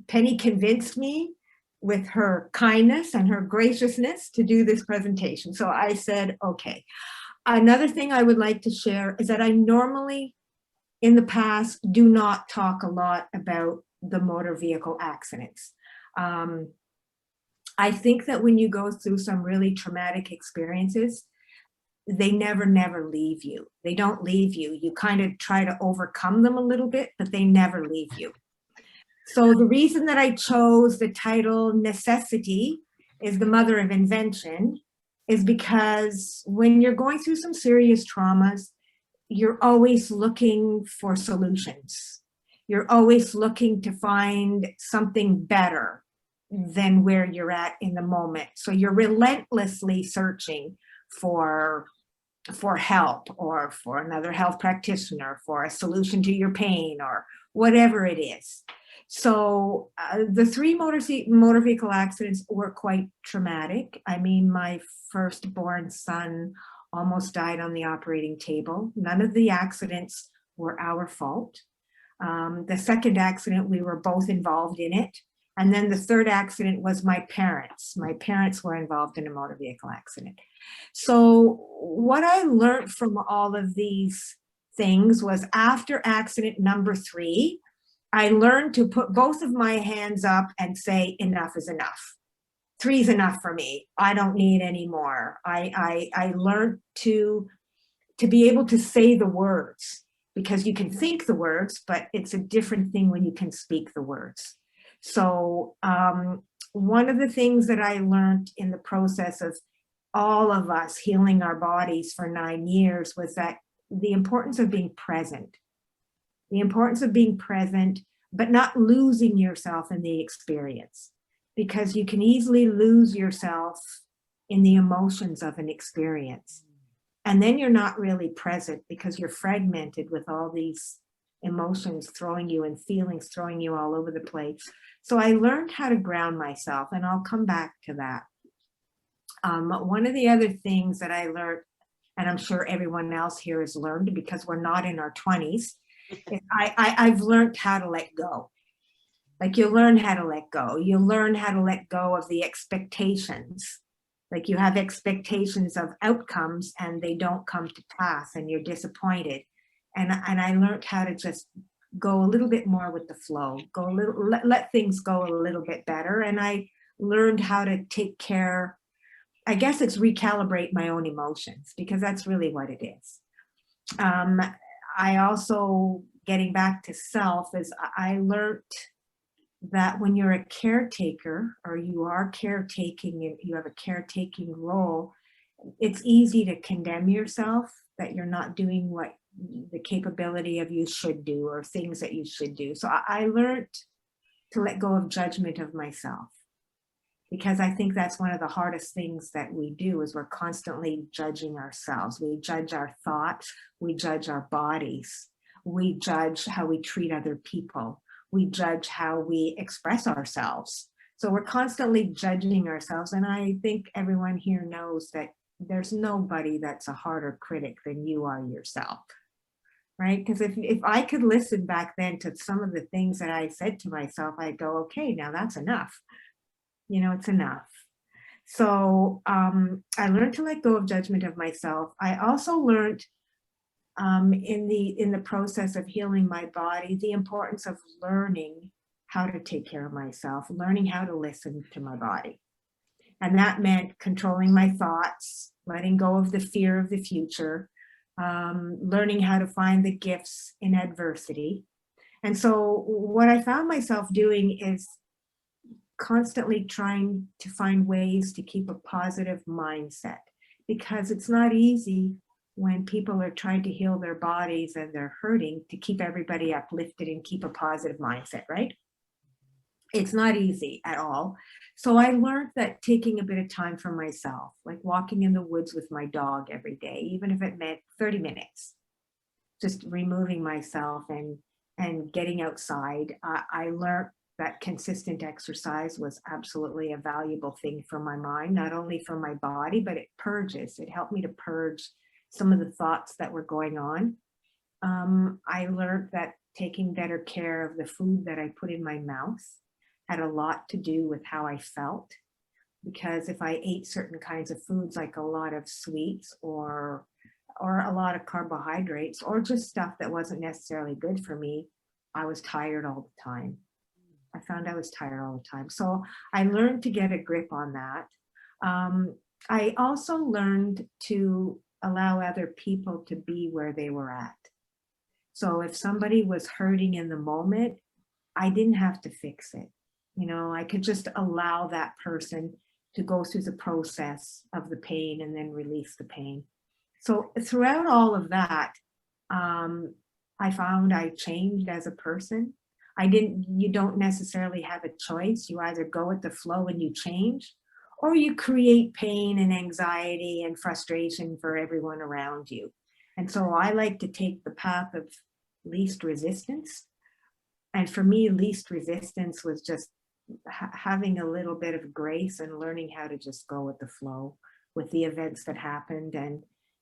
Penny convinced me with her kindness and her graciousness to do this presentation. So I said, okay. Another thing I would like to share is that I normally, in the past, do not talk a lot about the motor vehicle accidents. I think that when you go through some really traumatic experiences, they never leave you. They don't leave you. You kind of try to overcome them a little bit, but they never leave you. So the reason that I chose the title Necessity is the Mother of Invention is because when you're going through some serious traumas, you're always looking for solutions. You're always looking to find something better than where you're at in the moment. So you're relentlessly searching for help or for another health practitioner, for a solution to your pain or whatever it is. So the three motor vehicle accidents were quite traumatic. I mean, my firstborn son almost died on the operating table. None of the accidents were our fault. The second accident, we were both involved in it. And then the third accident was my parents. My parents were involved in a motor vehicle accident. So what I learned from all of these things was after accident number 3, I learned to put both of my hands up and say, enough is enough. 3 is enough for me. I don't need any more. I learned to be able to say the words, because you can think the words, but it's a different thing when you can speak the words. So one of the things that I learned in the process of all of us healing our bodies for 9 years was that the importance of being present. The importance of being present, but not losing yourself in the experience, because you can easily lose yourself in the emotions of an experience. And then you're not really present because you're fragmented with all these emotions throwing you and feelings throwing you all over the place. So I learned how to ground myself, and I'll come back to that. One of the other things that I learned, and I'm sure everyone else here has learned because we're not in our 20s, I've learned how to let go. Like you learn how to let go. You learn how to let go of the expectations. Like you have expectations of outcomes and they don't come to pass and you're disappointed. And I learned how to just go a little bit more with the flow, go a little, let things go a little bit better. And I learned how to take care, I guess it's recalibrate my own emotions, because that's really what it is. I also, getting back to self, is I learned that when you're a caretaker or you are caretaking and you have a caretaking role, it's easy to condemn yourself that you're not doing what the capability of you should do or things that you should do. So I learned to let go of judgment of myself, because I think that's one of the hardest things that we do is we're constantly judging ourselves. We judge our thoughts, we judge our bodies, we judge how we treat other people, we judge how we express ourselves. So we're constantly judging ourselves. And I think everyone here knows that there's nobody that's a harder critic than you are yourself, right? Because if I could listen back then to some of the things that I said to myself, I'd go, okay, now that's enough. You know, it's enough. So I learned to let go of judgment of myself. I also learned in the process of healing my body, the importance of learning how to take care of myself, learning how to listen to my body. And that meant controlling my thoughts, letting go of the fear of the future, learning how to find the gifts in adversity. And so what I found myself doing is constantly trying to find ways to keep a positive mindset, because it's not easy when people are trying to heal their bodies and they're hurting to keep everybody uplifted and keep a positive mindset, right? It's not easy at all. So I learned that taking a bit of time for myself, like walking in the woods with my dog every day, even if it meant 30 minutes, just removing myself and getting outside. I learned that consistent exercise was absolutely a valuable thing for my mind, not only for my body, but it purges. It helped me to purge some of the thoughts that were going on. I learned that taking better care of the food that I put in my mouth had a lot to do with how I felt. Because if I ate certain kinds of foods, like a lot of sweets or a lot of carbohydrates or just stuff that wasn't necessarily good for me, I was tired all the time. I found I was tired all the time. So I learned to get a grip on that. Um, I also learned to allow other people to be where they were at. So if somebody was hurting in the moment, I didn't have to fix it. You know, I could just allow that person to go through the process of the pain and then release the pain. So throughout all of that, um, I found I changed as a person. You don't necessarily have a choice. You either go with the flow and you change, or you create pain and anxiety and frustration for everyone around you. And so I like to take the path of least resistance. And for me, least resistance was just having a little bit of grace and learning how to just go with the flow with the events that happened.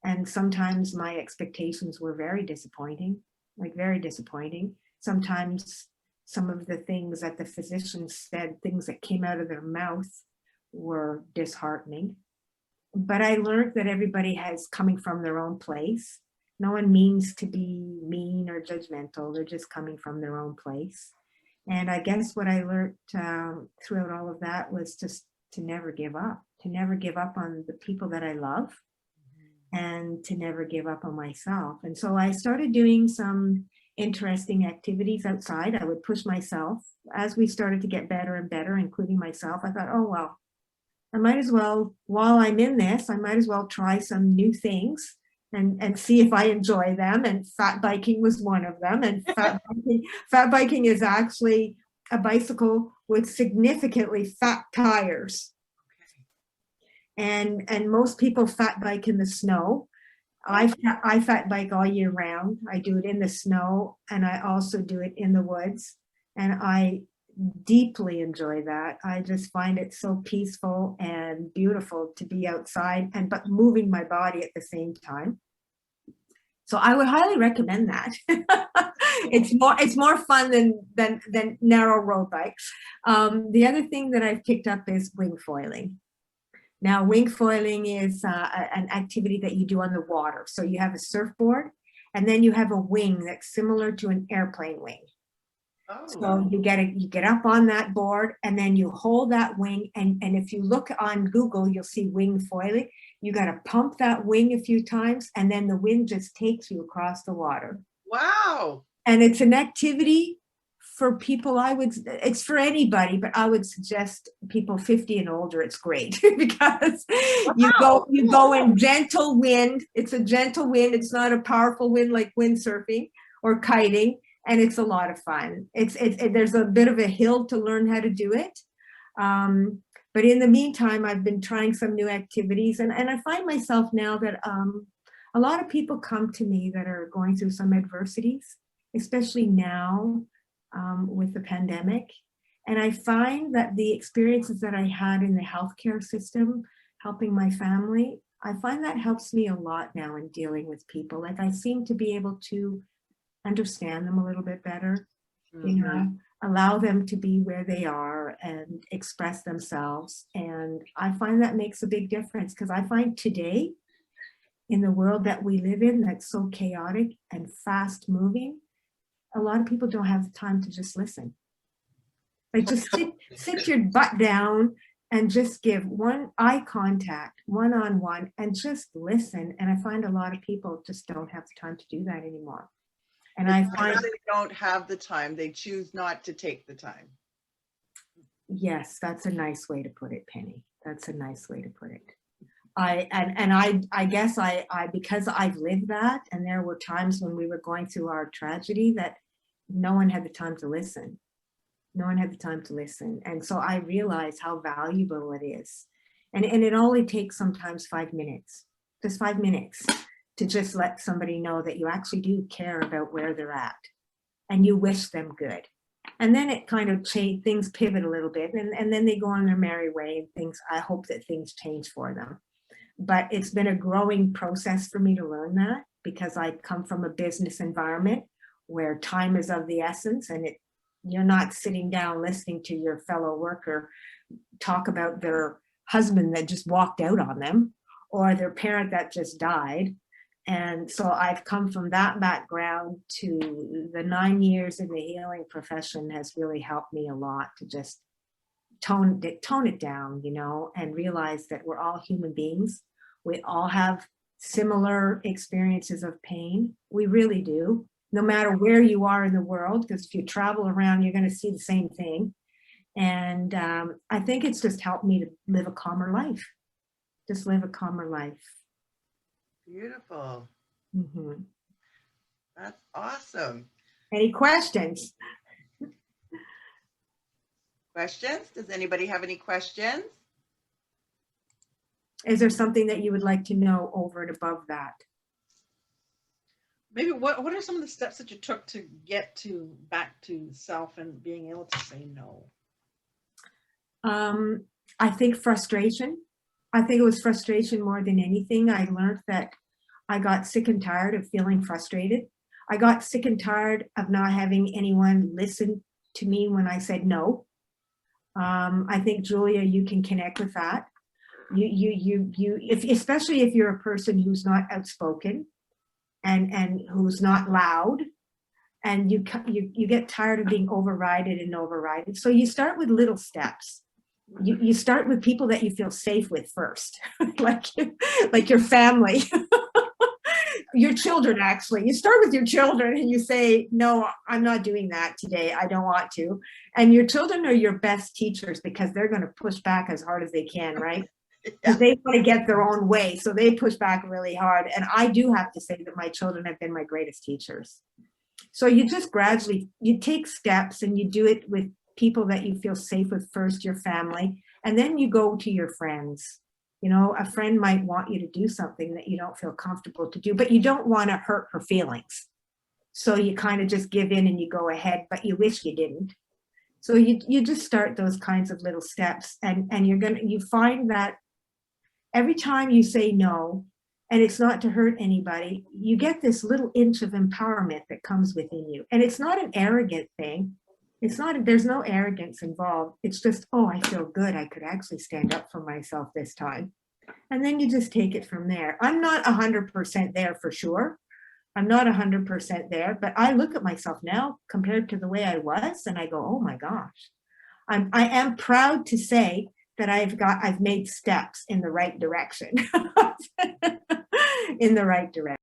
And sometimes my expectations were very disappointing, like very disappointing. Sometimes some of the things that the physicians said, things that came out of their mouth, were disheartening. But I learned that everybody has coming from their own place. No one means to be mean or judgmental. They're just coming from their own place. And I guess what I learned throughout all of that was just to never give up, on the people that I love, and to never give up on myself. And so I started doing some interesting activities outside. I would push myself as we started to get better and better, including myself. I thought, oh, well, I might as well, while I'm in this, I might as well try some new things and see if I enjoy them. And fat biking was one of them. And fat biking is actually a bicycle with significantly fat tires. And most people fat bike in the snow. I fat bike all year round. I do it in the snow, and I also do it in the woods. And I deeply enjoy that. I just find it so peaceful and beautiful to be outside but moving my body at the same time. So I would highly recommend that. It's more fun than narrow road bikes. The other thing that I've picked up is wing foiling. Now, wing foiling is an activity that you do on the water. So you have a surfboard, and then you have a wing that's similar to an airplane wing. Oh. So you get up on that board, and then you hold that wing, and if you look on Google, you'll see wing foiling. You got to pump that wing a few times, and then the wind just takes you across the water. Wow. And it's an activity for people. It's for anybody, but I would suggest people 50 and older. It's great because you go in gentle wind. It's a gentle wind. It's not a powerful wind like windsurfing or kiting, and it's a lot of fun. There's a bit of a hill to learn how to do it. But in the meantime, I've been trying some new activities, and I find myself now that a lot of people come to me that are going through some adversities, especially now with the pandemic. And I find that the experiences that I had in the healthcare system, helping my family, I find that helps me a lot now in dealing with people. Like I seem to be able to understand them a little bit better, you know, allow them to be where they are and express themselves. And I find that makes a big difference, because I find today, in the world that we live in, that's so chaotic and fast moving, a lot of people don't have the time to just listen. Like just sit your butt down and just give one eye contact, one-on-one, and just listen. And I find a lot of people just don't have the time to do that anymore. And I find they don't have the time. They choose not to take the time. Yes, that's a nice way to put it, Penny. That's a nice way to put it. I guess because I've lived that, and there were times when we were going through our tragedy that no one had the time to listen. No one had the time to listen. And so I realized how valuable it is. And it only takes sometimes 5 minutes, just 5 minutes, to just let somebody know that you actually do care about where they're at and you wish them good. And then it kind of things pivot a little bit, and then they go on their merry way, and I hope that things change for them. But it's been a growing process for me to learn that. because I come from a business environment where time is of the essence, and you're not sitting down listening to your fellow worker talk about their husband that just walked out on them or their parent that just died. And so I've come from that background to the 9 years in the healing profession has really helped me a lot to just tone it down, you know, and realize that we're all human beings. We all have similar experiences of pain. We really do, no matter where you are in the world, because if you travel around, you're going to see the same thing. And I think it's just helped me to live a calmer life, just live a calmer life. Beautiful. Mm-hmm. That's awesome. Any questions? Questions? Does anybody have any questions? Is there something that you would like to know over and above that? Maybe what are some of the steps that you took to get to back to self and being able to say no? I think frustration. I think it was frustration more than anything. I learned that I got sick and tired of feeling frustrated. I got sick and tired of not having anyone listen to me when I said no. I think, Julia, you can connect with that. Especially if you're a person who's not outspoken and who's not loud, and you get tired of being overrided. So you start with little steps. You start with people that you feel safe with first, like your family, your children. Actually, you start with your children and you say, no, I'm not doing that today. I don't want to. And your children are your best teachers because they're going to push back as hard as they can, right? Because they want to get their own way. So they push back really hard. And I do have to say that my children have been my greatest teachers. So you just gradually, you take steps and you do it with people that you feel safe with first, your family, and then you go to your friends. You know, a friend might want you to do something that you don't feel comfortable to do, but you don't want to hurt her feelings. So you kind of just give in and you go ahead, but you wish you didn't. So you just start those kinds of little steps, and you find that every time you say no, and it's not to hurt anybody, you get this little inch of empowerment that comes within you. And it's not an arrogant thing. There's no arrogance involved. It's just, oh, I feel good. I could actually stand up for myself this time. And then you just take it from there. I'm not 100% there for sure. I'm not 100% there, but I look at myself now compared to the way I was, and I go, oh my gosh. I am proud to say that I've made steps in the right direction. In the right direction.